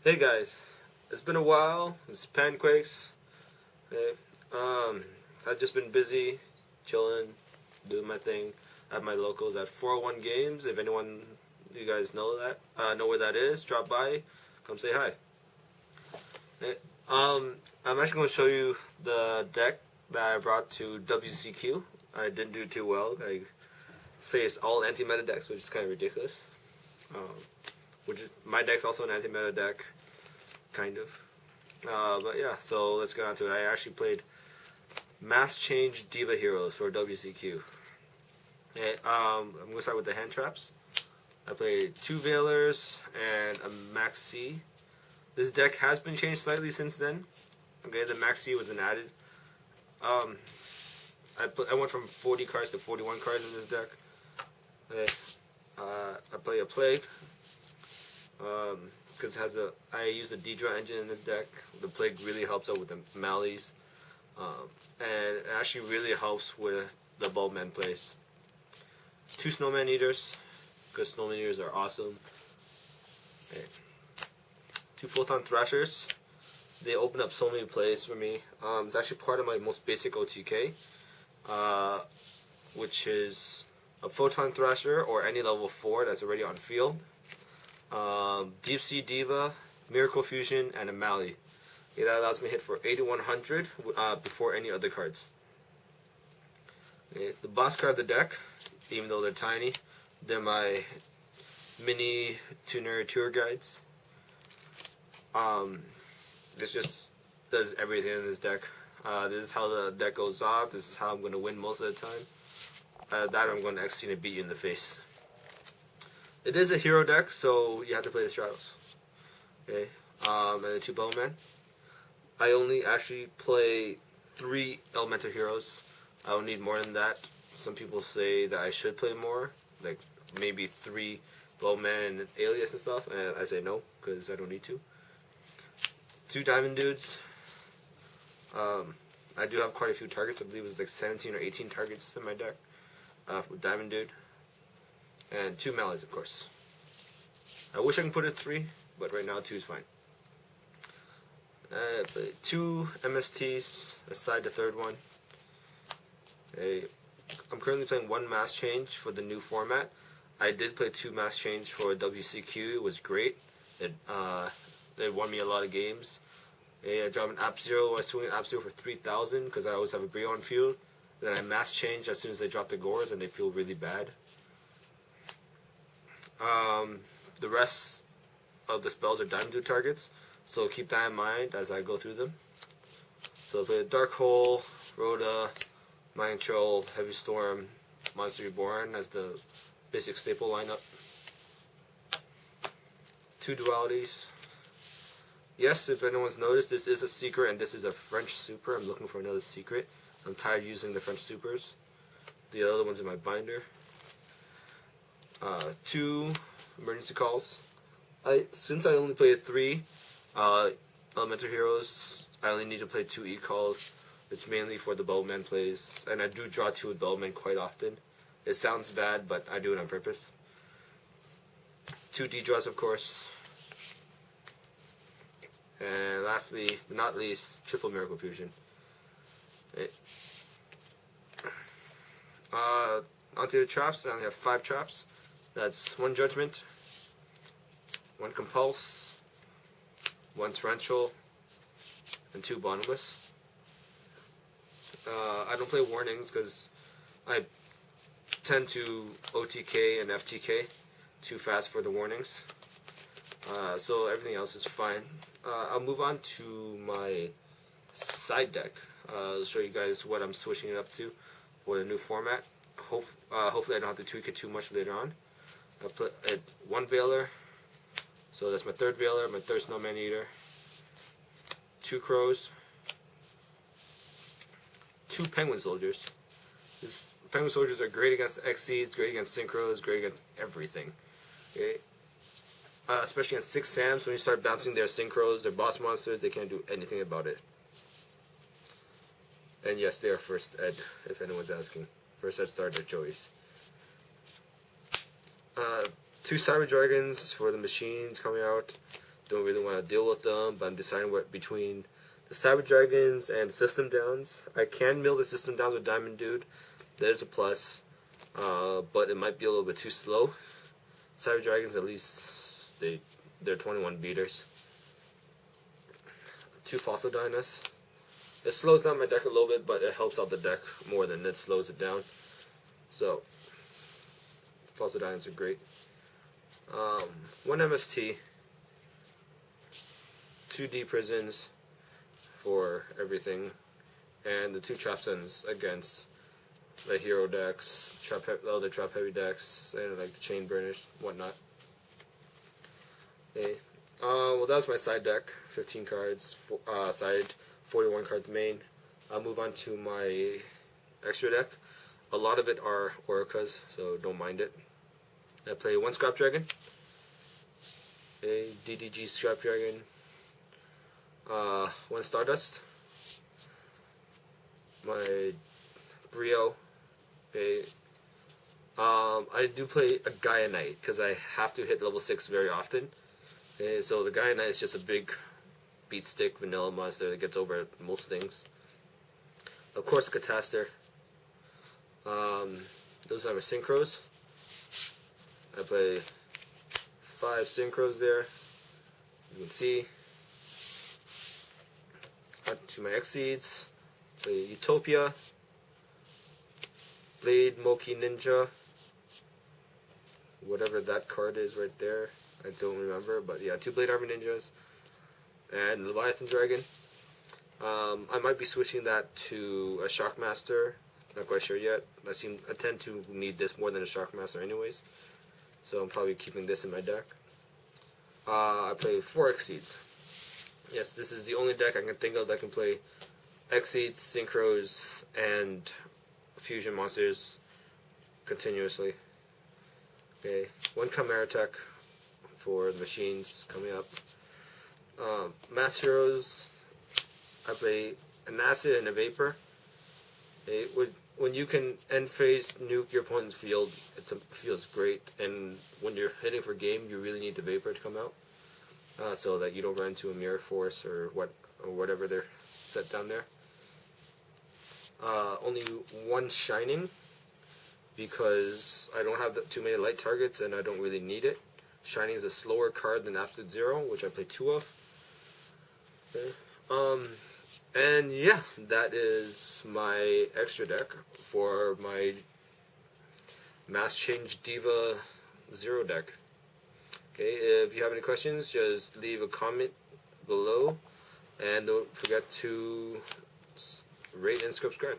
Hey guys, it's been a while. It's Panquakes. Hey, I've just been busy, chilling, doing my thing at my locals at 401 Games. If anyone you guys know where that is, drop by, come say hi. Hey, I'm actually going to show you the deck that I brought to WCQ. I didn't do too well. I faced all anti-meta decks, which is kind of ridiculous. My deck's also an anti-meta deck. Kind of. But yeah, so let's get on to it. I actually played Mass Change Diva Heroes for WCQ. Okay, I'm going to start with the hand traps. I played 2 Veilers and a Max C. This deck has been changed slightly since then. Okay, the Max C was been added. I went from 40 cards to 41 cards in this deck. Okay, I play a Plague. Because I use the Diva engine in this deck. The Plague really helps out with the Mallies, and it actually really helps with the Bowman plays. 2 Snowman Eaters, because Snowman Eaters are awesome. Okay. 2 Photon Thrashers. They open up so many plays for me. It's actually part of my most basic OTK, which is a Photon Thrasher or any level 4 that's already on field. Deep Sea Diva, Miracle Fusion, and a Mally. Okay, that allows me to hit for 8100 before any other cards. Okay, the boss card of the deck, even though they're tiny, they're my mini tuner tour guides. This just does everything in this deck. This is how the deck goes off. This is how I'm going to win most of the time. That I'm going to actually beat you in the face. It is a hero deck, so you have to play the Stratos. Okay, and the 2 Bowmen. I only actually play 3 elemental heroes. I don't need more than that. Some people say that I should play more, like maybe 3 Bowmen and Alias and stuff, and I say no, because I don't need to. 2 Diamond Dudes. I do have quite a few targets. I believe it was like 17 or 18 targets in my deck with Diamond Dude. And 2 Mallies, of course. I wish I could put it 3, but right now 2 is fine. I play 2 MSTs, aside the 3rd one. I'm currently playing 1 Mass Change for the new format. I did play 2 Mass Change for WCQ. It was great. It won me a lot of games. I dropped an App Zero. I swing an App Zero for 3000 because I always have a Brio on field. Then I Mass Change as soon as they drop the Gores, and they feel really bad. The rest of the spells are Diamond Dude targets, so keep that in mind as I go through them. So I play Dark Hole, Rhoda, Mind Control, Heavy Storm, Monster Reborn as the basic staple lineup. 2 dualities. Yes, if anyone's noticed, this is a secret and this is a French super. I'm looking for another secret. I'm tired of using the French supers. The other one's in my binder. 2 emergency calls. Since I only played 3 elemental heroes, I only need to play 2 E-calls. It's mainly for the Bowman plays, and I do draw 2 with Bowman quite often. It sounds bad, but I do it on purpose. 2 D-draws, of course. And lastly, but not least, triple Miracle Fusion. Onto the traps. I only have 5 traps. That's 1 Judgment, 1 Compulse, 1 Torrential, and 2 Bottomless. I don't play Warnings because I tend to OTK and FTK too fast for the Warnings. So everything else is fine. I'll move on to my side deck. I'll show you guys what I'm switching it up to for the new format. Hopefully I don't have to tweak it too much later on. I put 1 Veiler, so that's my 3rd Veiler, my 3rd Snowman Eater, 2 Crows, 2 Penguin Soldiers. These Penguin Soldiers are great against XCs, great against Synchros, great against everything. Okay? Especially against 6 Sams, when you start bouncing their Synchros, their boss monsters, they can't do anything about it. And yes, they are first ed, if anyone's asking. First ed starter choice. 2 Cyber Dragons for the machines coming out. don't really want to deal with them, but I'm deciding what between the Cyber Dragons and the System Downs. I can mill the System Downs with Diamond Dude. That is a plus, but it might be a little bit too slow. Cyber Dragons, at least they're 21 beaters. 2 Fossil Dynas. It slows down my deck a little bit, but it helps out the deck more than it slows it down. So, Fossil Dynas are great. 1 MST, 2 D Prisons for everything, and the 2 Trap Suns against the hero decks, the other trap heavy decks, and like the Chain Burnished, whatnot. Okay. Well, that was my side deck. 15 cards, side 41 cards main. I'll move on to my extra deck. A lot of it are Orcas, so don't mind it. I play 1 Scrap Dragon, a DDG Scrap Dragon, 1 Stardust, my Brio. Okay. I do play a Gaia Knight because I have to hit level 6 very often. Okay, so the Gaia Knight is just a big beat stick vanilla monster that gets over most things. Of course, a Cataster. Those are my Synchros. I play 5 Synchros there. You can see. On to my Exceeds. Play Utopia. Blade Moki Ninja. Whatever that card is right there. I don't remember, but yeah, 2 Blade Armor Ninjas. And Leviathan Dragon. I might be switching that to a Shockmaster. Not quite sure yet. I tend to need this more than a Shockmaster anyways. So I'm probably keeping this in my deck. I play 4 Exceeds. Yes, this is the only deck I can think of that can play Exceeds, Synchros, and Fusion monsters continuously. Okay, 1 Chimera Tech for the machines coming up. Mass Heroes, I play an Acid and a Vapor. Okay, when you can end phase nuke your opponent's field, feels great, and when you're hitting for game, you really need the Vapor to come out, so that you don't run into a Mirror Force or whatever they're set down there. Only 1 Shining, because I don't have too many light targets and I don't really need it. Shining is a slower card than Absolute Zero, which I play 2 of. Okay. And yeah, that is my extra deck for my Mass Change Diva Zero deck. Okay, if you have any questions, just leave a comment below, and don't forget to rate and subscribe.